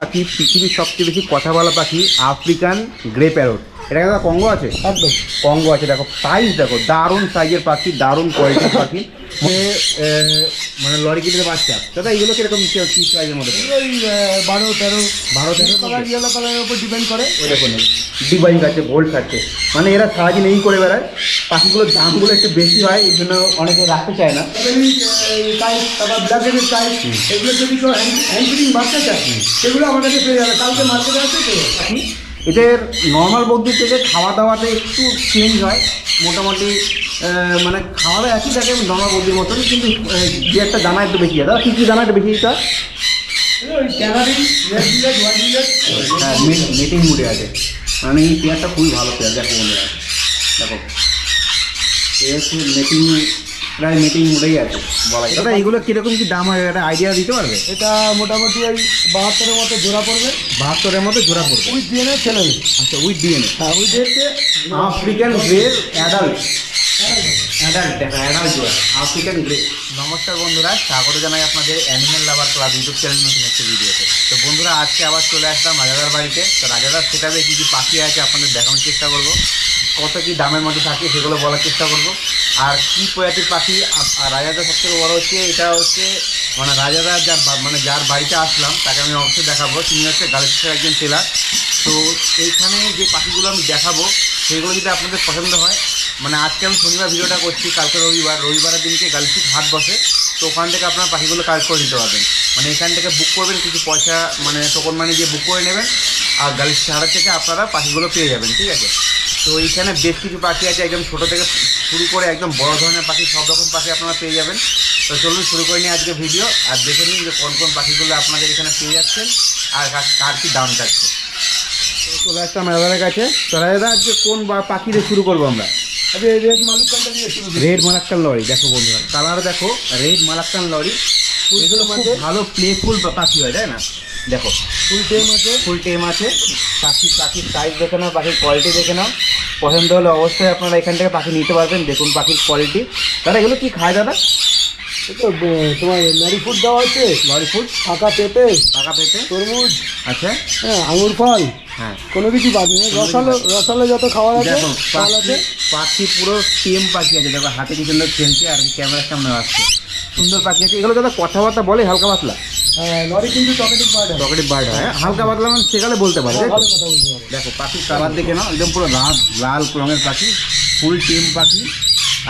পাখি পৃথিবীর সবচেয়ে বেশি কথা বলা পাখি আফ্রিকান গ্রে প্যারট। এটা একটা কঙ্গো আছে, একদম কঙ্গো আছে। দেখো সাইজ, দেখো দারুণ সাইজের পাখি, দারুণ কোয়ালিটির পাখি। মানে লরি কিটের বাচ্চা দাদা, এইগুলো কিরকম কি প্রাইজের মধ্যে? ওই 12-13 কালার, ইয়েলো কালারের উপর ডিপেন্ড করে। ওই দেখুন ডিভাইন খাচ্ছে, গোল্ড খাচ্ছে, মানে এরা সারাদিন এই করে বেড়ায়। পাখিগুলোর দামগুলো একটু বেশি হয়, এই জন্য অনেকে রাখতে চায় না। তারপর ব্ল্যাকের টাইপ, এগুলো যদি কেউ হ্যান্ড বাচ্চা চায় সেগুলো আমার কাছে পেয়ে যাবে। কালকে মার্কেটে আছে তো। এদের নর্মাল বদ্যি থেকে খাওয়া দাওয়াতে একটু চেঞ্জ হয়, মোটামুটি মানে খাওয়া দাওয়া একই থাকে নর্মাল বদ্যির মতন, কিন্তু যে একটা দানা একটু বেশি হয়। দাদা কী কী দানা একটু বেশি দিতে হয়? হ্যাঁ, মেটিং মুডে আছে, মানে এই পেয়ারটা খুবই ভালো পেয়ার। দেখো বন্ধুরা, দেখো এ হচ্ছে মেটিং, প্রায় মিটিং মুডেই আছে বলা যায়। দাদা এইগুলো কীরকম কী দাম হয়, একটা আইডিয়া দিতে পারবে? এটা মোটামুটি ওই 72-এর মতো জোড়া পড়বে। 72-এর মতো জোড়া পড়বে উইথ ডিএনএ ছেলে। আচ্ছা, উইথ ডিএনএ। হ্যাঁ, with DNA African grey adult, দেখো অ্যাডাল্ট জোড়া আফ্রিকান গ্রে। নমস্কার বন্ধুরা, স্বাগত জানাই আপনাদের অ্যানিম্যাল লাভার ক্লাব ইউটিউব চ্যানেল নতুন একটা ভিডিওতে। তো বন্ধুরা, আজকে আবার চলে আসলাম রাজাদার বাড়িতে। তো রাজাদার সেটাবে কী কী পাখি আছে আপনাদের দেখানোর চেষ্টা করব, কত কী দামের মধ্যে থাকে সেগুলো বলার চেষ্টা করব, আর কী প্রজাতির পাখি। আর রাজাদার সবথেকে বড় হচ্ছে, এটা হচ্ছে মানে রাজাদার যার বাড়িতে আসলাম তাকে আমি অবশ্যই দেখাবো। তিনি হচ্ছে গার্লসের একজন ছেলা। তো এইখানে যে পাখিগুলো আমি দেখাবো সেগুলো যদি আপনাদের পছন্দ হয়, মানে আজকে আমি শনিবার ভিডিওটা করছি, কালকে রবিবারের দিনকে গার্লসিট হাট বসে। তো ওখান থেকে আপনারা পাখিগুলো কালেক্ট করে নিতে পারবেন। মানে এখান থেকে বুক করবেন, কিছু পয়সা মানে টোকন মানি দিয়ে বুক করে নেবেন, আর গার্লসিট হাটের থেকে আপনারা পাখিগুলো পেয়ে যাবেন, ঠিক আছে। তো এইখানে বেশ কিছু পাখি আছে, একদম ছোটো থেকে শুরু করে একদম বড় ধরনের পাখি, সব রকম পাখি আপনারা পেয়ে যাবেন। তো চলুন শুরু করে নিই আজকে ভিডিও, আর দেখে নিন যে কোন কোন পাখিগুলো আপনাদের এখানে পেয়ে যাচ্ছেন আর কার কী দাম থাকছে। চলে আসলাম রাজাদার কাছে। তো রাজাদা আজকে কোন পাখি দিয়ে শুরু করবো আমরা? রেড মালুকানটা দিয়ে শুরু করি। রেড মালাক্কান লরি, দেখো বন্ধুরা কালার দেখো, রেড মালাক্কান লরি। এগুলো খুব ভালো প্লেফুল পাখি হয়, তাই না? দেখো ফুল টেম আছে, ফুল টেম আছে। পাখির সাইজ দেখে নাও, পাখির কোয়ালিটি দেখে নাও। পছন্দ হলে অবশ্যই আপনারা এখান থেকে পাখি নিতে পারবেন। দেখুন পাখির কোয়ালিটি। দাদা এগুলো কি খায় দাদা? তোমার লরি ফুড দেওয়া হচ্ছে, লরি ফুড, পাকা পেঁপে, তরমুজ, আচ্ছা হ্যাঁ আঙুর ফল, হ্যাঁ কোনো কিছু বাদ নেই। রসালো যত খাবার আছে। দেখো পাখি পুরো টেম পাখি আছে, দেখো হাতে কি সুন্দর খেলছে আর ক্যামেরার সামনে আসছে, সুন্দর পাখি আছে। এগুলো দাদা কথাবার্তা বলে হালকা পাতলা? লরি কিন্তু টকেটিভ বার্ড হয়, হালকা পাতলা মানে সেকালে বলতে পারে। ভালো কথা বলতে পারে। দেখো পাখির কালার দেখে নাও, একদম পুরো লাল রঙের পাখি, ফুল টেম পাখি।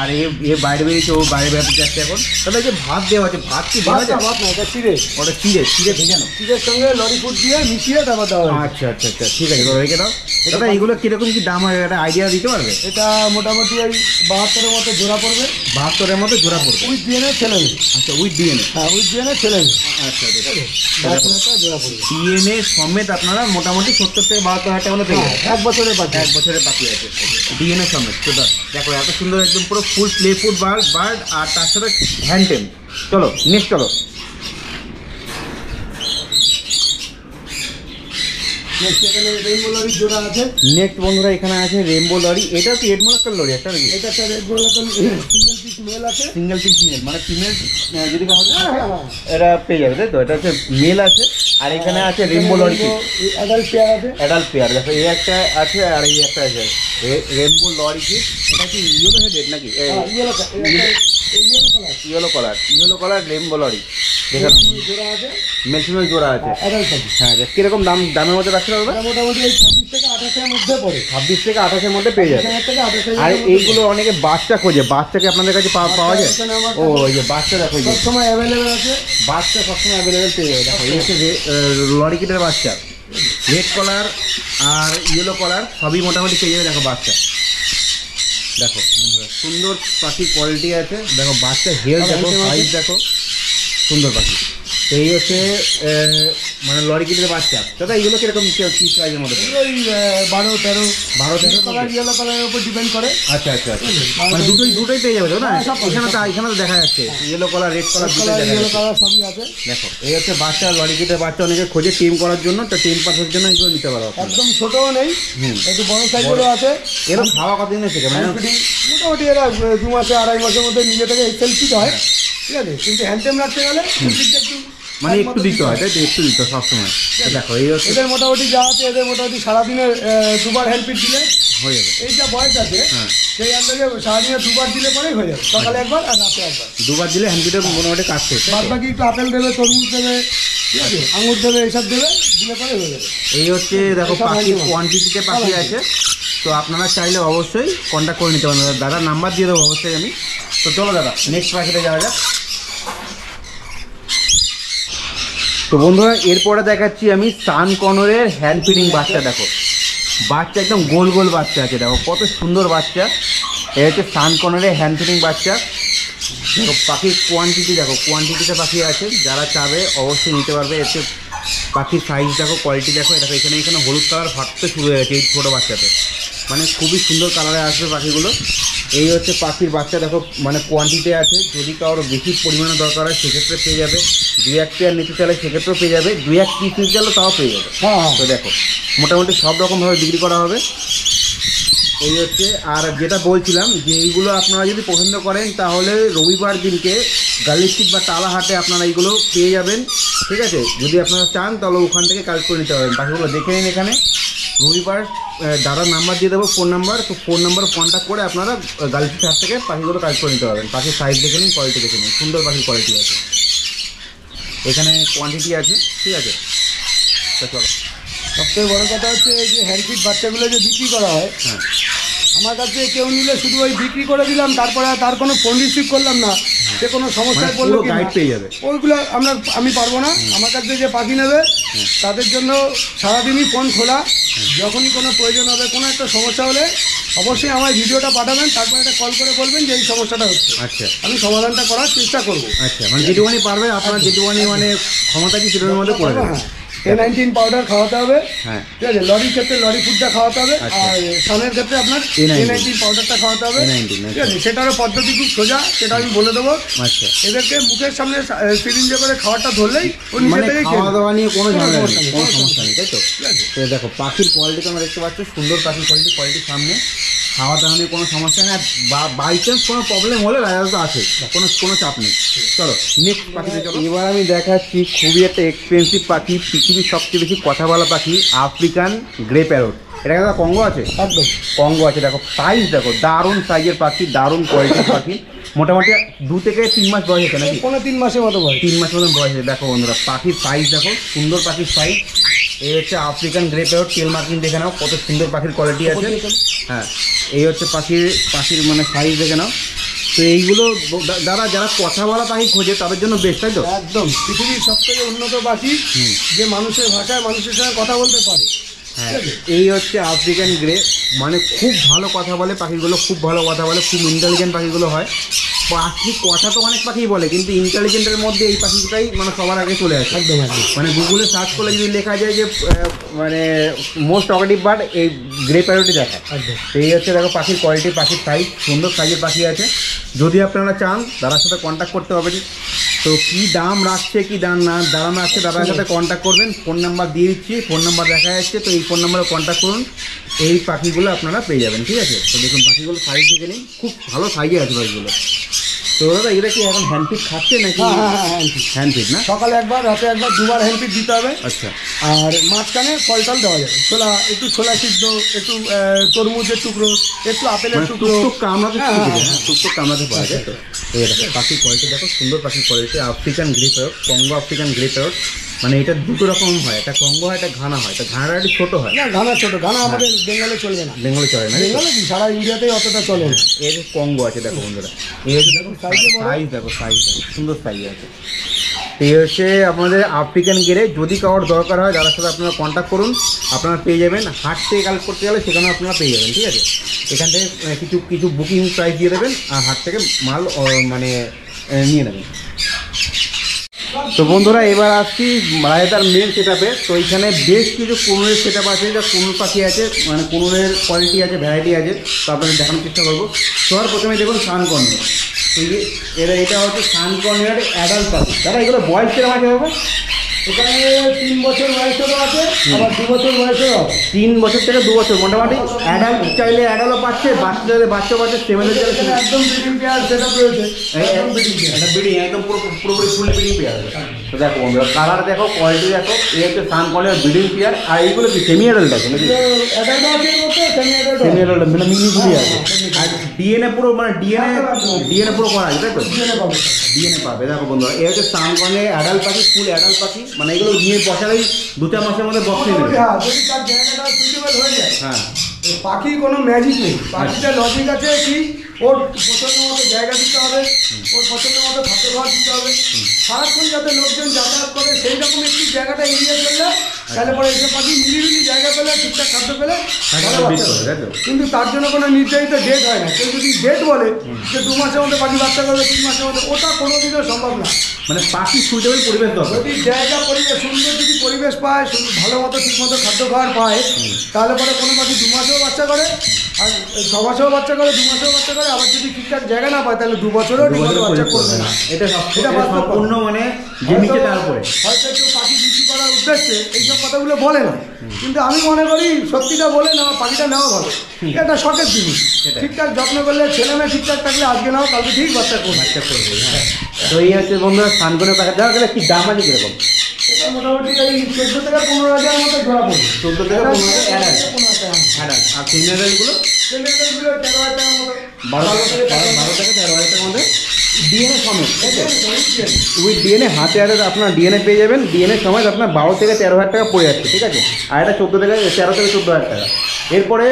আর এ বাইরে বেরিয়েছে, ও বাইরে বেরোতে যাচ্ছে এখন। তাহলে যে ভাত দেওয়া আছে, ভাত কি দেওয়া আছে? ভাত না, এটা চিড়ে। ওটা চিড়ে ভেজানো, চিড়ের সঙ্গে লরি ফুড দিয়ে মিশিয়ে তারপর দেওয়া হয়। আচ্ছা, ঠিক আছে, রেখে দাও। দাদা এইগুলো কিরকম কি দাম হয়, একটা আইডিয়া দিতে পারবে? এটা মোটামুটি ওই 72-এর মতো জোড়া পড়বে। 72-এর মতো জোড়া পড়বে উইথ ডিএনএ ছেলে। আচ্ছা, উইথ ডিএনএ। হ্যাঁ, উইথ ডিএনএ ছেলে। আচ্ছা, 72 জোড়া পড়বে। ডিএনএ সমেত আপনারা মোটামুটি 70 থেকে 72 টাকা মতো পেয়ে যাবেন। 1 বছরের পাখি, 1 বছরের পাখি আছে ডিএনএ সমেত। তো দেখো এত সুন্দর, একদম পুরো ফুল প্লে ফুড বার্ড, আর তার সাথে হ্যান্ড টেম। চলো নেক্সট, চলো এখানে রেইনবো লরি জোড়া আছে। নেক্সট বন্ধুরা, এখানে আছে রেইনবো লরি। এটা কি রেড মালাক্কান লরি একটা নাকি? এটা একটা রেড মালাক্কান সিঙ্গেল পিস মেল আছে। সিঙ্গেল পিস মেল, মানে ফিমেল যদি এটা পেয়ে যাবে, তাই তো? এটা হচ্ছে মেল আছে। আর এখানে আছে রেইনবো লরি, অ্যাডাল্ট পেয়ার আছে। Adult pair. দেখো এই একটা আছে আর এই একটা আছে, রেইনবো লরি কি। এটা কি ইয়েলো হেডেড নাকি? Yellow colour rainbow lory. দেখে নাও, জোড়া আছে, মেল ফিমেল জোড়া আছে। অ্যাডাল্ট পাখি। হ্যাঁ, কিরকম দামের মধ্যে রাখতে পারবে? মোটামুটি 26 থেকে 28-এর মধ্যে পড়ে। 26 থেকে 28-এর মধ্যে পেয়ে যাবে। 26 থেকে 28-এর আর এইগুলো অনেকে বাচ্চা খোঁজে, বাচ্চা কি আপনাদের কাছে পাওয়া যায়? ও ওই যে বাচ্চা, দেখো সব সময় অ্যাভেলেবেল আছে। বাচ্চা সবসময় অ্যাভেলেবেল পেয়ে যাবে। দেখো এই হচ্ছে লরি কিটের বাচ্চা, রেড কলার আর ইয়েলো কলার সবই মোটামুটি পেয়ে যাবে। দেখো বাচ্চা, দেখো সুন্দর পাখির কোয়ালিটি আছে। দেখো বাচ্চা হেলথ দেখো, সাইজ দেখো, সুন্দর পাখি। তো এই হচ্ছে মানে লরি কিটের বাচ্চা। দাদা এইগুলো কিরকম কি প্রাইজের মধ্যে? ওই 12-13 কালার, ইয়েলো কালারের উপর ডিপেন্ড করে। আচ্ছা, মানে দুটোই পেয়ে যাবে তো না? এখানে তো দেখা যাচ্ছে yellow colour, red colour, yellow colour সবই আছে। দেখো এই হচ্ছে বাচ্চা, লরি কিটের বাচ্চা অনেকে খোঁজে টিম করার জন্য। তো টিম পাঠানোর জন্য এগুলো নিতে পারো। একদম ছোটও নেই, একটু বড় সাইজেরও আছে। এরা খাওয়া কতদিনে থেকে মানে মোটামুটি এরা 2 মাসে 2.5 মাসের মধ্যে নিজে থেকে সেলফিট হয়, ঠিক আছে। কিন্তু হ্যান্ডটেম রাখতে গেলে একটু মানে একটু দিতে হয়, তাই তো? একটু দিতে হয় সবসময়। দেখো এই হচ্ছে এদের মোটামুটি যা আছে, এদের মোটামুটি সারাদিনে দুবার হ্যান্ড ফিড দিলে হয়ে যাবে। এই যা বয়স আছে হ্যাঁ, সেই আন্দাজে সারাদিনে দুবার দিলে পরেই হয়ে যাবে, সকালে একবার আর রাতে একবার। দুবার দিলে হ্যান্ডপিটের মোটামুটি কাজ শেষ। বাদ বাকি একটু আপেল দেবে, তরমুজ দেবে, ঠিক আছে, আঙুর দেবে, এইসব দেবে, দিলে পরে হয়ে যাবে। এই হচ্ছে দেখো পাখির কোয়ান্টিটিতে পাখি আছে, তো আপনারা চাইলে অবশ্যই কন্ট্যাক্ট করে নিতে পারেন। দাদার নাম্বার দিয়ে দেবো অবশ্যই আমি। তো চলো দাদা নেক্সট পাখিতে যাওয়া যাক। তো বন্ধুরা এরপরে দেখাচ্ছি আমি সান কর্নরের হ্যান্ড ফিডিং বাচ্চা। দেখো বাচ্চা একদম গোল গোল বাচ্চা আছে, দেখো কত সুন্দর বাচ্চা। এই হচ্ছে সান কর্নরের হ্যান্ড ফিডিং বাচ্চা। দেখো পাখির কোয়ান্টিটি, দেখো কোয়ান্টিটিতে পাখি আছে, যারা চাবে অবশ্যই নিতে পারবে। এতে পাখির সাইজ দেখো, কোয়ালিটি দেখো। দেখো এখানে হলুদ কালার ফাটতে শুরু হয়ে গেছে এই ছোটো বাচ্চাতে, মানে খুবই সুন্দর কালারে আসবে পাখিগুলো। এই হচ্ছে পাখির বাচ্চা, দেখো মানে কোয়ান্টিটি আছে। যদি কারোর বেশি পরিমাণে দরকার হয় সেক্ষেত্রে পেয়ে যাবে। 2-1 পেয়ার নিতে চাইলে সেক্ষেত্রেও পেয়ে যাবে, 2-1 পিস নিতে চাইলে তাও পেয়ে যাবে। হ্যাঁ, তো দেখো মোটামুটি সব রকমভাবে বিক্রি করা হবে। এই হচ্ছে, আর যেটা বলছিলাম যে এইগুলো আপনারা যদি পছন্দ করেন তাহলে রবিবার দিনকে গার্লিস্টিক বা টালাহাটে আপনারা এইগুলো পেয়ে যাবেন, ঠিক আছে? যদি আপনারা চান তাহলে ওখান থেকে কালেক্ট করে নিতে পারবেন। পাখিগুলো দেখে নিন এখানে। রবিবার দাদার নাম্বার দিয়ে দেবো, ফোন নাম্বার। তো ফোন নাম্বারে কন্ট্যাক্ট করে আপনারা গার্লিস্টিক হাট থেকে পাখিগুলো কালেক্ট করে নিতে পারবেন। পাখির সাইজ দেখে নিন, কোয়ালিটি দেখে নিন, সুন্দর পাখির কোয়ালিটি আছে, এখানে কোয়ান্টিটি আছে, ঠিক আছে? তো চলো। সবথেকে বড় কথা হচ্ছে এই যে হ্যান্ড ফিড বাচ্চাগুলো যে বিক্রি করা হয়, হ্যাঁ, আমার কাছে কেউ নিলে শুধু ওই বিক্রি করে দিলাম, তারপরে আর তার কোনো ফোন রিসিভ করলাম না, সে কোনো সমস্যায় মানে পড়লো পুরো গাইড পেয়ে যাবে। ওইগুলো আমি পারবো না। আমার কাছে যে পাখি নেবে তাদের জন্য সারাদিনই ফোন খোলা। যখনই কোনো প্রয়োজন হবে, কোনো একটা সমস্যা হলে অবশ্যই আমার ভিডিওটা পাঠাবেন, তারপরে একটা কল করে বলবেন যে এই সমস্যাটা হচ্ছে, আচ্ছা আমি সমাধানটা করার চেষ্টা করবো। আচ্ছা, মানে যেটুকুনি পারবে আপনার, যেটুকুনি মানে ক্ষমতা কি সেটুকুর মধ্যে করে দেবেন। হ্যাঁ, A19 পাউডার খাওয়াতে হবে, হ্যাঁ, ঠিক আছে। লরির ক্ষেত্রে লরি ফুডটা খাওয়াতে হবে, আচ্ছা। আর সানের ক্ষেত্রে আপনার A19 A19 পাউডারটা খাওয়াতে হবে, A19, ঠিক আছে। সেটারও পদ্ধতি খুব সোজা, সেটা আমি বলে দেবো। আচ্ছা। এদেরকে মুখের সামনে সিরিঞ্জে করে খাওয়াটা ধরলেই ও নিজে মানে থেকেই খাওয়া দাওয়া নিয়ে কোনো ঝামেলা সমস্যা নেই, নেই, কোনো কোনো সমস্যা নেই, তাই তো? তো দেখো পাখির কোয়ালিটি তোমরা দেখতে পাচ্ছ, সুন্দর পাখির কোয়ালিটি সামনে। খাওয়া দাওয়া নিয়ে কোনো সমস্যা নেই। বাই চান্স কোনো প্রবলেম হলে রাজা তো আছে, কোনো চাপ নেই। চলো নেক্সট পাখিতে চলো। এবার আমি দেখাচ্ছি খুবই একটা এক্সপেন্সিভ পাখি, পৃথিবীর সবচেয়ে বেশি কথা বলা পাখি, আফ্রিকান গ্রে প্যারট। এটা একটা কঙ্গো আছে, একদম কঙ্গো আছে। দেখো সাইজ দেখো, দারুণ সাইজের পাখি, দারুণ কোয়ালিটির পাখি। মোটামুটি 2 থেকে 3 মাস বয়স হয়েছে নাকি? 3 মাসের মতো বয়স। 3 মাস মতন বয়স হয়েছে। দেখো বন্ধুরা পাখির সাইজ দেখো, সুন্দর পাখির সাইজ। এই হচ্ছে আফ্রিকান গ্রে প্যারট, টেল মার্কিং দেখে নাও, কত সুন্দর পাখির কোয়ালিটি আছে। হ্যাঁ, এই হচ্ছে পাখির মানে সাইজ দেখে নাও। তো এইগুলো যারা কথা বলা পাখি খোঁজে তাদের জন্য বেস্ট, তাই তো? একদম পৃথিবীর সবথেকে উন্নত পাখি, যে মানুষের ভাষায় মানুষের সঙ্গে কথা বলতে পারে। হ্যাঁ, এই হচ্ছে আফ্রিকান গ্রে, মানে খুব ভালো কথা বলে পাখিগুলো, খুব ভালো কথা বলে, খুব ইন্টেলিজেন্ট পাখিগুলো হয়। পাখি কথা তো অনেক পাখি বলে, কিন্তু ইন্টেলিজেন্টের মধ্যে এই পাখিটাই মানে সবার আগে চলে আসে। একদম একদম। মানে গুগলে সার্চ করলে যদি লেখা যায় যে মানে মোস্ট টকেটিভ বার্ড, এই গ্রে প্যারটই দেখায়। একদম। এই হচ্ছে দেখো পাখির কোয়ালিটি, পাখির সাইজ, সুন্দর সাইজের পাখি আছে। যদি আপনারা চান দাদার সাথে কন্ট্যাক্ট করতে হবে। তো কী দাম রাখছে, কী দাম রাখছে, দাদার সাথে কন্ট্যাক্ট করবেন। ফোন নাম্বার দিয়ে দিচ্ছি, ফোন নাম্বার দেখা যাচ্ছে, তো এই ফোন নাম্বারে কন্ট্যাক্ট করুন, এই পাখিগুলো আপনারা পেয়ে যাবেন, ঠিক আছে? তো দেখুন পাখিগুলো সাইজ দেখে নিন, খুব ভালো সাইজে আছে পাখিগুলো। তো দাদা এটা কি এখন হ্যান্ডফিট খাচ্ছে নাকি? হ্যাঁ, হ্যান্ডফিট না? সকালে একবার, রাতে একবার, দুবার হ্যান্ড ফিড দিতে হবে। আচ্ছা। আর মাঝখানে ফল টল দেওয়া যাবে, ছোলা সিদ্ধ, একটু তরমুজের টুকরো, একটু আপেলের মানে টুকরো। টুকটুক কামড়াতে হ্যাঁ, শিখেছে, হ্যাঁ, হ্যাঁ, টুকটুক কামড়াতে পারে, তাই তো? তো দেখো পাখির কোয়ালিটি দেখো, সুন্দর পাখির quality, African grey parrot, Congo African grey parrot. মানে এটা দুটো রকম হয়, একটা কঙ্গো হয়, একটা ঘানা হয়। এটা ঘানাটা একটু ছোটো হয়। না, ঘানা ছোট, ঘানা আমাদের বেঙ্গলে চলবে না। বেঙ্গলে চলে না? বেঙ্গলে কি সারা ইন্ডিয়াতেই অতটা চলে না। এর কঙ্গো আছে দেখো বন্ধুরা। এই হচ্ছে দেখো সাইজ দেখো, সাইজ দেখো, সুন্দর সাইজ আছে। এই হচ্ছে আপনাদের আফ্রিকান গ্রে। যদি কারোর দরকার হয় যার সাথে আপনারা কন্ট্যাক্ট করুন, আপনারা পেয়ে যাবেন। হাট থেকে কালেক্ট করতে গেলে সেখানে আপনারা পেয়ে যাবেন, ঠিক আছে? এখান থেকে কিছু বুকিং প্রাইস দিয়ে দেবেন, আর হাট থেকে মাল মানে নিয়ে নেবেন। তো বন্ধুরা এবার আসছি রায়তার মেন সেট আপে। তো এইখানে বেশ কিছু কুনুরের সেট আপ আছে, যা কুনুর পাখি আছে, মানে কুনুরের কোয়ালিটি আছে, ভ্যারাইটি আছে, তো আপনাদের দেখানোর চেষ্টা করবো। সবার প্রথমে দেখুন সান কর্নিয়ার। এটা হচ্ছে সান কর্নিয়ার অ্যাডাল্ট পাখি। দাদা এগুলো বয়স কিরকম আছে হবে? এখানে 3 বছর বয়সেরও আছে, আবার 2 বছর বয়সেরও আছে। 3 বছর থেকে 2 বছর মোটামুটি। অ্যাডাল্ট চাইলে অ্যাডাল্টও পাচ্ছে, বাচ্চা চাইলে বাচ্চাও পাচ্ছে, সেভেনের এখানে চাইলে একদম ব্রিডিং পেয়ার সেটা রয়েছে, একদম ব্রিডিং পেয়ার। এটা ব্রিডিং একদম পুরোপুরি ফুল ব্রিডিং পেয়ার আছে। তো দেখো বন্ধুরা, কালার দেখো, কোয়ালিটি দেখো। এই হচ্ছে সানকনের ব্রিডিং পেয়ার। আর এইগুলো কি সেমি অ্যাডাল্ট আছে নাকি? সেমি অ্যাডাল্ট মানে মিলিগুলি আছে। আর ডিএনএ পুরো মানে ডিএনএ পুরো করা আছে, তাই তো? ডিএনএ পাবে। দেখো বন্ধুরা, এই হচ্ছে সানকনে অ্যাডাল্ট পাখি, ফুল অ্যাডাল্ট পাখি। মানে এগুলো নিয়ে বসালেই 2-4 মাসের মধ্যে বক্সে নেবে। যদি তার জায়গাটা সুইটেবল হয়ে যায়, হ্যাঁ, পাখি কোনো ম্যাজিক নেই। পাখিটা লজিক আছে কি, ওর পছন্দ মতো জায়গা দিতে হবে, ওর পছন্দ মতো খাদ্য খাবার দিতে হবে। সারাক্ষণ যাতে লোকজন যাতায়াত করে সেই রকম একটি জায়গাটা এড়িয়ে চললে, তাহলে পরে এইসব পাখি মিলিমিলি জায়গা পেলে, ঠিকঠাক খাদ্য পেলে ভালো বাচ্চা হবে। তাই তো? কিন্তু তার জন্য কোনো নির্ধারিত ডেট হয় না। কেউ যদি ডেট বলে যে 2 মাসের মধ্যে পাখি বাচ্চা করবে, 3 মাসের মধ্যে, ওটা কোনোদিনও সম্ভব না। মানে পাখি সুইটেবল পরিবেশ দরকার। যদি জায়গা পরিবেশ সুন্দর, যদি পরিবেশ পায়, ভালো মতো ঠিক মতো খাদ্য খাবার পায়, তাহলে পরে কোনো পাখি 2 মাসেও বাচ্চা করে, আর 6 মাসেও বাচ্চা করে, 2 মাসেও বাচ্চা করে। আবার যদি ঠিকঠাক জায়গা না পায়, তাহলে 2 বছরেও ঠিক মতো বাচ্চা করবে না। এটা এটা সম্পূর্ণ মানে যে নিচে তারপরে হয়তো কেউ পাখি বিক্রি করার উদ্দেশ্যে এইসব কথাগুলো বলে না, কিন্তু আমি মনে করি সত্যিটা বলে নেওয়া, পাখিটা নেওয়া ভালো। এটা শখের জিনিস। ঠিকঠাক যত্ন করলে, ছেলে মেয়ে ঠিকঠাক থাকলে, আজকে নাও কালকে ঠিক বাচ্চা করবে। তো এই হচ্ছে বন্ধুরা সানকনের পাখি। দেখা গেলে কি দাম আছে কিরকম? এটা মোটামুটি এই 14 থেকে 15,000 মতো জোড়া পড়বে। 14 থেকে 15,000 অ্যাডাল্ট। 15,000 অ্যাডাল্ট। আর ফিমেলগুলো ছেলেমেয়েগুলো 13,000 মতো। 12 থেকে 13,000 টাকার মধ্যে ডিএনএ সমেত। উইথ ডিএনএ হাতে হাতে আপনার ডিএনএ পেয়ে যাবেন। ডিএনএ সমেত আপনার 12 থেকে 13,000 টাকা পড়ে যাচ্ছে, ঠিক আছে? আর এটা 13 থেকে 14,000 টাকা। এরপরে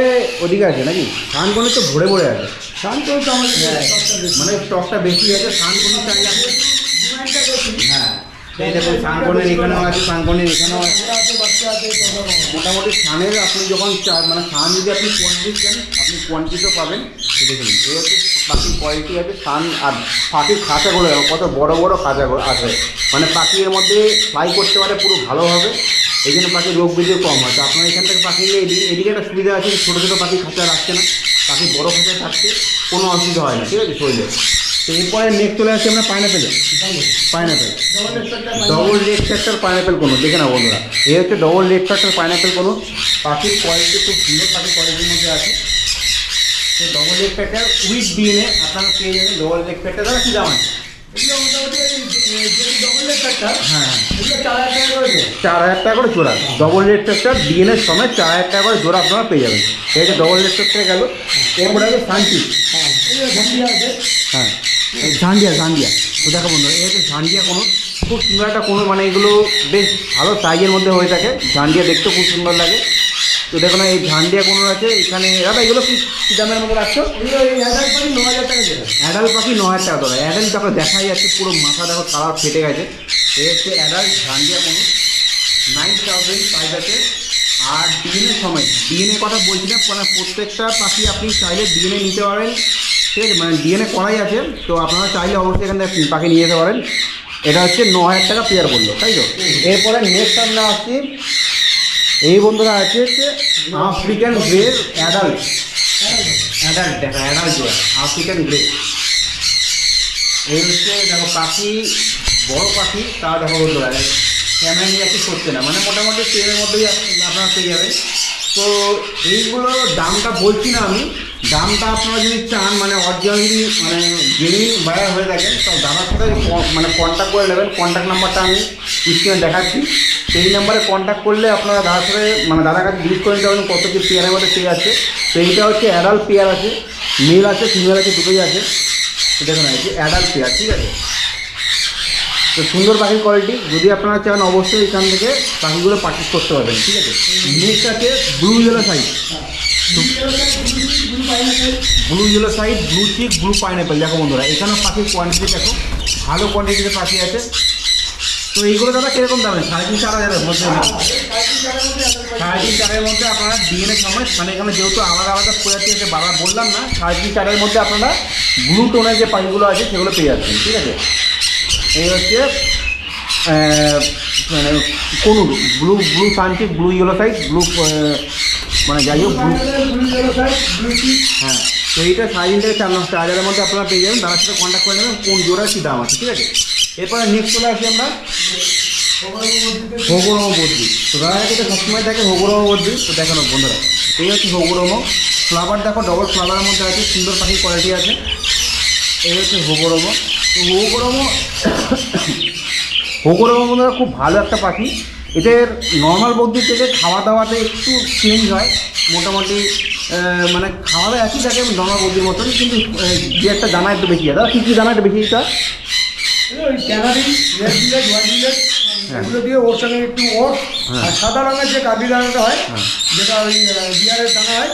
ওদিকে আছে নাকি? সানকনে তো ভরে ভরে আছে। শান্ত তো আমাদের মানে স্টকটা বেশি আছে। সানকনের চাইলে আপনি ডিমান্ডটা বেশি। হ্যাঁ, এই দেখুন সানকনের এখানেও আছে, সানকনের এখানেও আছে। বাচ্চা আছে মোটামুটি সানের আপনি যখন মানে সান যদি আপনি কোয়ান্টিটি চান, আপনি কোয়ান্টিটিও পাবেন। তো দেখুন, এই হচ্ছে পাখির কোয়ালিটি আছে। সান আর পাখির খাঁচাগুলো কত বড় বড় খাঁচাগুলো আছে। মানে পাখি এর মধ্যে ফ্লাই করতে পারে পুরো ভালোভাবে। এই জন্য পাখির রোগ বিধিও কম হয়। তো আপনার এখান থেকে পাখি নিয়ে এদিকে একটা সুবিধা আছে, ছোটো ছোটো পাখি খাঁচা রাখছে না, পাখি বড় খাঁচায় থাকছে কোনো অসুবিধা হয় না, ঠিক আছে শরীরে। তো এরপরে নেক্সট চলে আসছে আমরা পাইনাপেলে। Pineapple double red factor pineapple কোনো, দেখে না বন্ধুরা, এই হচ্ছে ডবল রেড ফ্যাক্টর পাইনাপেল কোনো। পাখির কোয়ালিটি খুব সুন্দর, পাখির কোয়ালিটির মধ্যে আছে। তো double red factor with DNA আপনারা পেয়ে যাবেন। ডবল রেড ফ্যাক্টর দ্বারা কী দাম আছে? এগুলো মোটামুটি যেটি ডবল লেগ ফ্যাক্টর, হ্যাঁ, এগুলো 4,000 টাকা করে দেয়। 4,000 টাকা করে জোড়া। ডবল রেড ফ্যাক্টর ডিএনএ সমেত 4,000 টাকা করে জোড়া আপনারা পেয়ে যাবেন। এই হচ্ছে ডবল রেড ফ্যাক্টর গেল। এরপরে আছে সানচিক। হ্যাঁ, এই যে ঝান্ডিয়া আছে। হ্যাঁ, ঝান্ডিয়া। তো দেখো বন্ধুরা, এই হচ্ছে ঝান্ডিয়া কোনো, খুব সুন্দর একটা কোনো, মানে এগুলো বেশ ভালো সাইজের মধ্যে হয়ে থাকে। ঝান্ডিয়া দেখতেও খুব সুন্দর লাগে। তো দেখো না, এই ঝান্ডিয়া কোনো আছে এখানে। দাদা এগুলো কি দামের মধ্যে রাখছো? এগুলো এই অ্যাডাল্ট পাখি 9,000 টাকা দেয়। অ্যাডাল্ট পাখি 9,000 টাকা দাদা। অ্যাডাল্ট তারপরে দেখাই যাচ্ছে পুরো মাথা দেখো কালার ফেটে গেছে। এই হচ্ছে অ্যাডাল্ট ঝান্ডিয়া কোনো 9,000 প্রাইস আছে। আর ডিএনএ সময় ডিএনএ কথা বলছি না, মানে প্রত্যেকটা পাখি আপনি চাইলে ডিএনএ নিতে পারেন, ঠিক আছে? মানে ডিএনএ করাই আছে। তো আপনারা চাইলে অবশ্যই এখান থেকে পাখি নিয়ে যেতে পারেন। এটা হচ্ছে 9,000 টাকা পেয়ার বললো, তাই তো? এরপরে নেক্সট আমরা আসছি, এই বন্ধুরা আছে হচ্ছে আফ্রিকান গ্রে অ্যাডাল্ট। দেখা অ্যাডাল্ট জোড়া আফ্রিকান গ্রে। এই হচ্ছে দেখো পাখি, বড় পাখি, তা দেখো বন্ধুরা ক্যামেরা নিয়ে একটু করছে না, মানে মোটামুটি ট্রেনের মধ্যেই আপনারা পেয়ে যাবেন। তো এইগুলো দামটা বলছি না আমি, দামটা আপনারা যদি চান, মানে অরিজিনাল যদি মানে জেনুইন বায়ার হয়ে থাকেন, তো দাদার সাথে মানে কন্ট্যাক্ট করে নেবেন। কন্ট্যাক্ট নাম্বারটা আমি স্ক্রিনে দেখাচ্ছি। সেই নাম্বারে কন্ট্যাক্ট করলে আপনারা দাদার সাথে মানে দাদার কাছে জিজ্ঞেস করে নিতে পারবেন কত কি পেয়ারের মধ্যে পেয়ে আছে। তো এইটা হচ্ছে অ্যাডাল্ট পেয়ার আছে, মেল আছে ফিমেল আছে, দুটোই আছে। তো দেখুন এই যে অ্যাডাল্ট পেয়ার, ঠিক আছে? তো সুন্দর পাখির কোয়ালিটি, যদি আপনারা চান অবশ্যই এখান থেকে পাখিগুলো পারচেস করতে পারবেন, ঠিক আছে? নেক্সট আছে blue yellow side. Blue yellow side, blue cheek, blue pineapple. দেখো বন্ধুরা, এখানেও পাখির কোয়ান্টিটি দেখো, ভালো কোয়ান্টিটিতে পাখি আছে। তো এইগুলো দাদা কীরকম দামে? 3,500-4,000 মধ্যে। 3,500-4,000 মধ্যে আপনারা ডিএনএ সময়, মানে এখানে যেহেতু আলাদা আলাদা প্রজাতি আছে, বাবা বললাম না, 3,500-4,000 মধ্যে আপনারা ব্লু টোনের যে পাখিগুলো আছে সেগুলো পেয়ে যাচ্ছেন, ঠিক আছে? এই হচ্ছে মানে কোন blue sun cheek, blue yellow side, blue মানে যাই হোক ব্লু। হ্যাঁ, তো এইটা 3,500 থেকে 4,000-5,000 মধ্যে আপনারা পেয়ে যাবেন। তার সাথে কন্ট্যাক্ট করে নেবেন কোন জোড়ার কী দাম আছে, ঠিক আছে? এরপরে নেক্সট চলে আসি আমরা হোগোরমো বদ্রি। তো দাদা এটা সবসময় থাকে হোগোরমো বদ্রি। তো দেখানো বন্ধুরা, এই হচ্ছে হোগোরমো। ফ্লাভার দেখো ডবল ফ্লাভারের মধ্যে আছে, সুন্দর পাখির কোয়ালিটি আছে। এই হচ্ছে হোগোরমো। তো হোগোরমো হোগোরো বন্ধুরা খুব ভালো একটা পাখি। এদের নর্মাল বদ্যির থেকে খাওয়া দাওয়াতে একটু চেঞ্জ হয়, মোটামুটি মানে খাওয়া দাওয়া একই থাকে নর্মাল বদ্যির মতন, কিন্তু যে একটা দানা একটু বেশি হয়। দাদা কী কী দানা একটু বেশি দিতে হয়? ওই ক্যানারি, রেড বিলেট, হোয়াইট বিলেট এগুলো দিয়ে ওর সঙ্গে একটু ওট আর সাদা রঙের যে কাবলি দানাটা হয়, যেটা ওই বিয়ারের দানা হয়,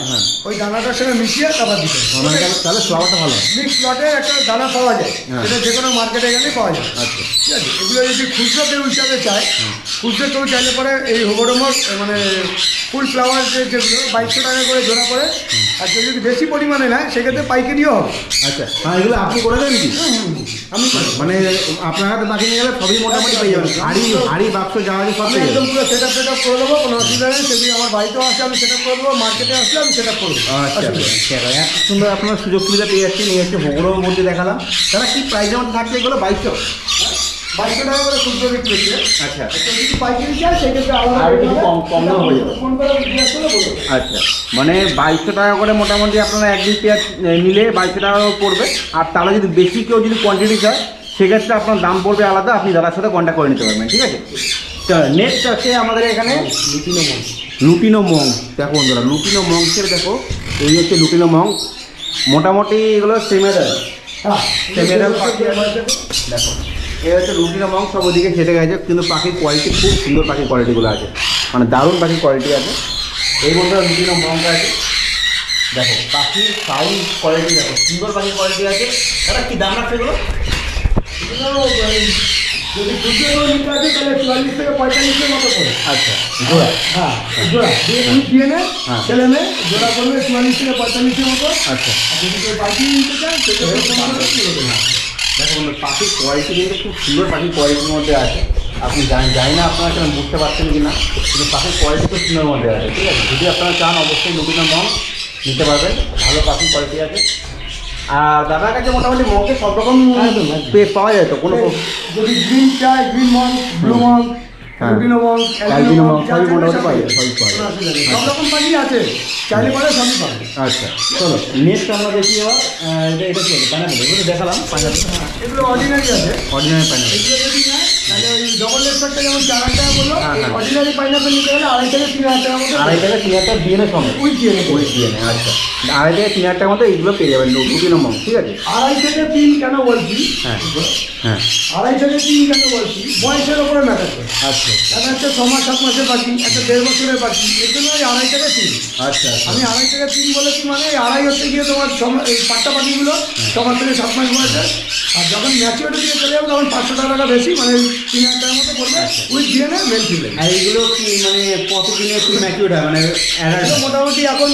ওই দানাটার সঙ্গে মিশিয়ে তারপর দিতে হয়। তাহলে ফ্লাওয়ারটা ভালো হয়। মিক্স লটের একটা দানা পাওয়া যায়, যেটা যে কোনো মার্কেটে গেলেই পাওয়া যায়। আচ্ছা, ঠিক আছে, এগুলো যদি খুচরো কেউ হিসাবে চায়, খুচরো কেউ চাইলে পরে এই হোগোরোমোর মানে ফুল ফ্লাওয়ার যেগুলো 2200 টাকা করে জোড়া করে, আর কেউ যদি বেশি পরিমাণে নেয় সেক্ষেত্রে পাইকারিও হবে। আচ্ছা, হ্যাঁ, এগুলো আপনি করে দেন কি? আমি মানে আপনার হাতে পাখি নিয়ে গেলে সবই মোটামুটি পেয়ে যাবেন, হাড়ি বাক্স যা আছে সব আমি পেয়ে একদম যাবেন। পুরো সেট আপ করে দেবো, কোনো অসুবিধা নেই। সেগুলি আমার বাড়িতেও আসে, আমি সেট আপ করে দেবো, মার্কেটে আসলে আমি সেট আপ করে দেবো। আচ্ছা, এত সুন্দর আপনার সুযোগ সুবিধা পেয়ে যাচ্ছেন। এই হচ্ছে হোগোরোর মধ্যে দেখালাম। তারা কি প্রাইসের মধ্যে থাকছে এগুলো? 2200 টাকা করে খুচরো বিক্রি হচ্ছে। আচ্ছা, যদি পাইকারি চাই সেক্ষেত্রে আর কিছু কম দাম হয়ে যাবে। ফোন করে জিজ্ঞাসা করলে বলবো। আচ্ছা, মানে 2200 টাকা করে মোটামুটি আপনারা এক দুই পেয়ার নিলে 2200 টাকা পড়বে। আর তাহলে যদি বেশি কেউ যদি কোয়ান্টিটি চায় সেক্ষেত্রে আপনার দাম পড়বে আলাদা, আপনি দাদার সাথে কন্ট্যাক্ট করে নিতে পারবেন। ঠিক আছে, নেক্সট আছে আমাদের এখানে লুটিনো মং। দেখো বন্ধুরা, লুটিনো মংসের দেখো, এই হচ্ছে লুটিনো মং। মোটামুটি এগুলো সেমেরাল পাখি আছে। দেখো, এই হচ্ছে লুটিনো মং, সব ওদিকে খেতে গেছে, কিন্তু পাখির কোয়ালিটি খুব সুন্দর, পাখির কোয়ালিটিগুলো আছে, মানে দারুণ পাখির কোয়ালিটি আছে। এই বন্ধুরা লুটিনো মংটা আছে, দেখো পাখির সাইজ কোয়ালিটি দেখো, সুন্দর পাখির কোয়ালিটি আছে। দাদা কি দাম রাখছে এগুলো? যদি খুচরো নিতে আছে তাহলে 44 থেকে 45 মতো করে। আচ্ছা, জোড়া? হ্যাঁ, জোড়া দিয়ে নেয়, হ্যাঁ। ছেলে মেয়ে জোড়া করবে 44 থেকে 45 মতো। আচ্ছা, আর যদি কেউ পাখি নিতে চায় সেক্ষেত্রে 15 কিলো দেবে। দেখো বন্ধু, পাখির কোয়ালিটি কিন্তু খুব সুন্দর পাখির কোয়ালিটির মধ্যে আছে। আপনি জানি না আপনারা কেন বুঝতে পারছেন কি না, কিন্তু পাখির কোয়ালিটি খুব সুন্দর মধ্যে আছে। ঠিক আছে, যদি আপনারা চান অবশ্যই লুটিনো মং নিতে পারবেন, ভালো পাখির কোয়ালিটি আছে। আর দাদার কাছে মোটামুটি মগে সব রকম পাওয়া যায় তো? কোনো যদি গ্রিন চায়, গ্রিন মং, ব্লু মং, হ্যাঁ, লুটিনো মং, অ্যালবিনো মং সবই মোটামুটি পাওয়া যায়, সবই পাওয়া যায়। সব রকম পাখি আছে, চাইলে পরে সবই পাবে। আচ্ছা, চলো নেক্সট আমরা দেখি এবার এটা কি পাইনাপেল, এগুলো দেখালাম পাইনাপেল, এগুলো অর্ডিনারি আছে। Ordinary pineapple. এগুলো যদি নেয় তাহলে ওই ডবল লেগটা যেমন 4000 টাকা বললো, হ্যাঁ, হ্যাঁ। অর্ডিনারি পাইনাপেল নিতে গেলে 2.5 থেকে 3000 টাকার মতো। 2.5 থেকে 3 হাজার দিয়ে সঙ্গে উইথ দিয়ে নেবে। ওই দিয়ে নেয়। আচ্ছা, 2.5 থেকে 3 হাজার টাকার মতো এইগুলো পেয়ে যাবেন লুটিনো মং। ঠিক আছে, 2.5 থেকে 3 কেন বলছি? হ্যাঁ হ্যাঁ, 2.5 থেকে 3 কেন বলছি? বয়সের ওপরে ম্যাটার করে। আচ্ছা একটা হচ্ছে 6 মাস 7 মাসের পাখি, একটা 1.5 বছরের পাখি, এর জন্য ওই 2.5 থেকে 3। আচ্ছা, আমি 2.5 থেকে 3 বলেছি, মানে 2.5 হচ্ছে গিয়ে তোমার এই পাট্টা পাখিগুলো 6 মাস থেকে 7 মাস বয়সে। আর যখন ম্যাচিওরিটি দিয়ে চলে যাবে তখন 500 টাকা বেশি, মানে 3000 টাকার মতো পড়বে উইথ দিয়ে নেয় মেল ফিমেল। আর এইগুলো কি মানে কতদিনে একটু ম্যাচিউর হয়, মানে এগুলো মোটামুটি এখন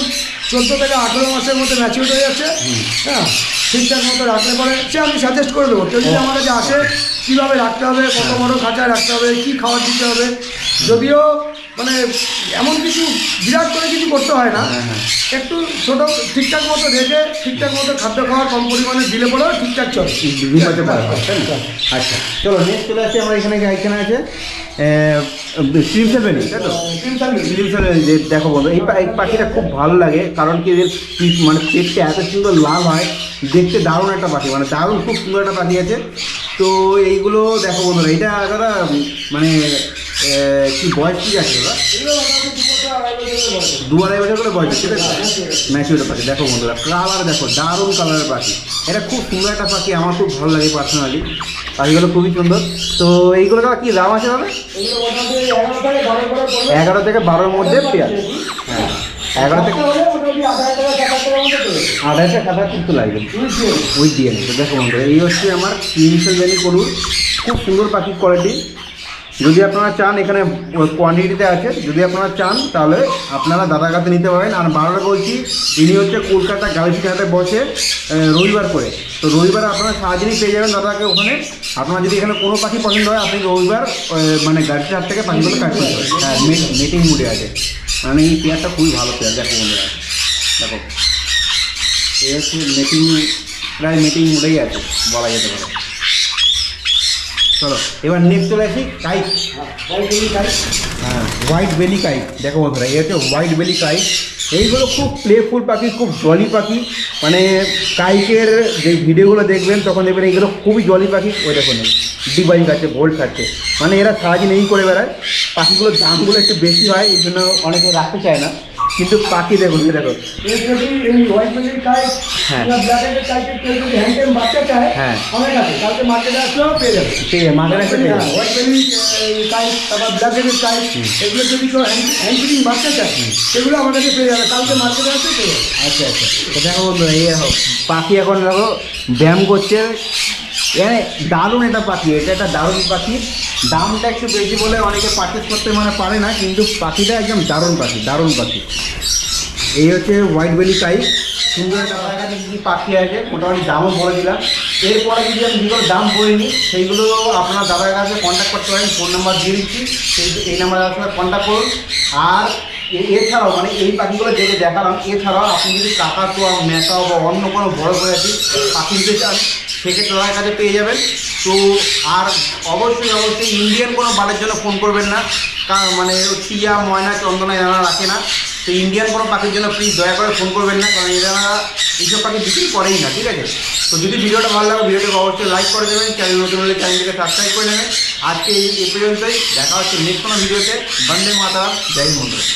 14 থেকে 18 মাসের মধ্যে ম্যাচিউর হয়ে যাচ্ছে। হ্যাঁ, ঠিকঠাক মতো রাখলে পরে সে আমি সাজেস্ট করে দেবো। কেউ যদি আমার কাছে আসে কীভাবে রাখতে হবে, কত বড় খাঁচায় রাখতে হবে, কী খাবার দিতে হবে, যদিও মানে এমন কিছু বিরাট করে কিছু করতে হয় না, একটু ছোটো ঠিকঠাক মতো রেখে ঠিকঠাক মতো খাদ্য খাওয়ার কম পরিমাণে দিলে পরেও ঠিকঠাক চলে। ঘুমাতে পারে। আচ্ছা, চলো নেক্সট চলে আসছে আমরা এখানে আছে ক্রিমসেল বেনি, তাই তো? ক্রিমসেল বেনি, দেখো বন্ধু এই পাখিটা খুব ভালো লাগে, কারণ কি এদের মানে পেটটা এত সুন্দর লাল হয়, দেখতে দারুণ একটা পাখি, মানে দারুণ খুব সুন্দর একটা পাখি আছে। তো এইগুলো দেখো বন্ধুরা, এটা দাদা মানে কি বয়স কি আছে দাদা? 2-2.5 বছর করে বয়স, ঠিক আছে, ম্যাচিউর পাখি। দেখো বন্ধুরা, কালার দেখো, দারুণ কালারের পাখি, এটা খুব সুন্দর একটা পাখি, আমার খুব ভালো লাগে পার্সোনালি, পাখিগুলো খুবই সুন্দর। তো এইগুলো দাদা কি দাম আছে দাদা? 11 থেকে 12-এর মধ্যে পেয়ার। হ্যাঁ, 11 থেকে 2.5 টাকা কিন্তু লাগবে ওই দিয়ে নেবে। দেখো বন্ধুরা, এই হচ্ছে আমার ক্রিমসেল বেনি গরুর খুব সুন্দর পাখির কোয়ালিটি। যদি আপনারা চান, এখানে কোয়ান্টিটিতে আছে, যদি আপনারা চান তাহলে আপনারা দাদার কাছে নিতে পারেন। আর বারবার বলছি, ইনি হচ্ছে কলকাতা গার্লসঘাটে বসে রবিবার করে, তো রবিবার আপনারা সারাদিনই পেয়ে যাবেন দাদাকে ওখানে। আপনার যদি এখানে কোনো পাখি পছন্দ হয়, আপনি রবিবার মানে গার্লসঘাট থেকে পাখিগুলো কাট করতে পারেন। হ্যাঁ, মিটিং মুডে আছে, মানে এই পেয়ারটা খুবই ভালো পেয়ার। দেখো বন্ধুরা, দেখো এই হচ্ছে প্রায় মিটিং মুডেই আছে বলা যেতে পারে। চলো এবার নেক্সট চলে আসি কাইট। হ্যাঁ, হোয়াইট বেলি কাইট। দেখো বন্ধুরা, এই হচ্ছে হোয়াইট বেলি কাইট। এইগুলো খুব প্লেফুল পাখি, খুব জলি পাখি। মানে কাইটের যে ভিডিওগুলো দেখবেন তখন দেখবেন এইগুলো খুবই জলি পাখি। ওই দেখুন ডিবাইন খাচ্ছে, গোল্ড খাচ্ছে, মানে এরা সারাদিন এই করে বেড়ায়। পাখিগুলোর দামগুলো একটু বেশি হয়, এই জন্য অনেকে রাখতে চায় না। কিন্তু পাখি দেখুন, দেখো এর যদি এই হোয়াইট বেলির কাইট হ্যাঁ। বা ব্ল্যাক হেডের কাইটের কেউ যদি হ্যান্ডটেম বাচ্চা চায়, হ্যাঁ। অনেক আছে, কালকে মার্কেটে আসলেও পেয়ে যাবে। ঠিক আছে, মাঝে একটা পেয়ে যাবে। হোয়াইট বেলি কাইট, তারপর ব্ল্যাক হেডের কাইট, এগুলো যদি কেউ হ্যান্ডফিডিং বাচ্চা চায়, সেগুলো আমার কাছে পেয়ে যাবে, কালকে মার্কেটে আসলে পেয়ে যাবে। আচ্ছা আচ্ছা, তো দেখো বন্ধুরা, এই দেখো পাখি এখন দেখো ব্যায়াম করছে। মানে দারুণ এটা পাখি, এটা একটা দারুণ পাখি। দামটা একটু বেশি বলে অনেকে পারচেস করতে মানে পারে না, কিন্তু পাখিটা একদম দারুণ পাখি, দারুণ পাখি। এই হচ্ছে হোয়াইট বেলি কাইট। সুন্দর একটা কাছে কী কী পাখি আছে, মোটামুটি দামও বলে দিলাম। এরপরে যদি আমি যেগুলো দাম বলিনি সেইগুলো আপনার দাদার কাছে কন্ট্যাক্ট করতে পারেন, ফোন নাম্বার দিয়ে দিচ্ছি, এই নাম্বারে আপনারা কন্ট্যাক্ট করুন। আর এছাড়াও মানে এই পাখিগুলো যেগুলো দেখালাম, এছাড়াও আপনি যদি কাকাতুয়া, ম্যাকাও বা অন্য কোনো বড় প্রজাতির পাখি নিতে চান, সেক্ষেত্রে আমার কাছে পেয়ে যাবেন। তো আর অবশ্যই অবশ্যই ইন্ডিয়ান কোনো বারের জন্য ফোন করবেন না, কারণ মানে টিয়া, ময়না, চন্দনা এনারা রাখে না। তো ইন্ডিয়ান কোনো পাখির জন্য প্লিজ দয়া করে ফোন করবেন না, কারণ এনারা এইসব পাখি বিক্রি করেই না, ঠিক আছে? তো যদি ভিডিওটা ভালো লাগে ভিডিওটাকে অবশ্যই লাইক করে দেবেন, চ্যানেল নতুন হলে চ্যানেলটিকে সাবস্ক্রাইব করে নেবেন। আজকে এই পর্যন্তই, দেখা হচ্ছে নেক্সট কোনো ভিডিওতে। বন্দে মাতরম, জয় হিন্দ বন্ধুরা।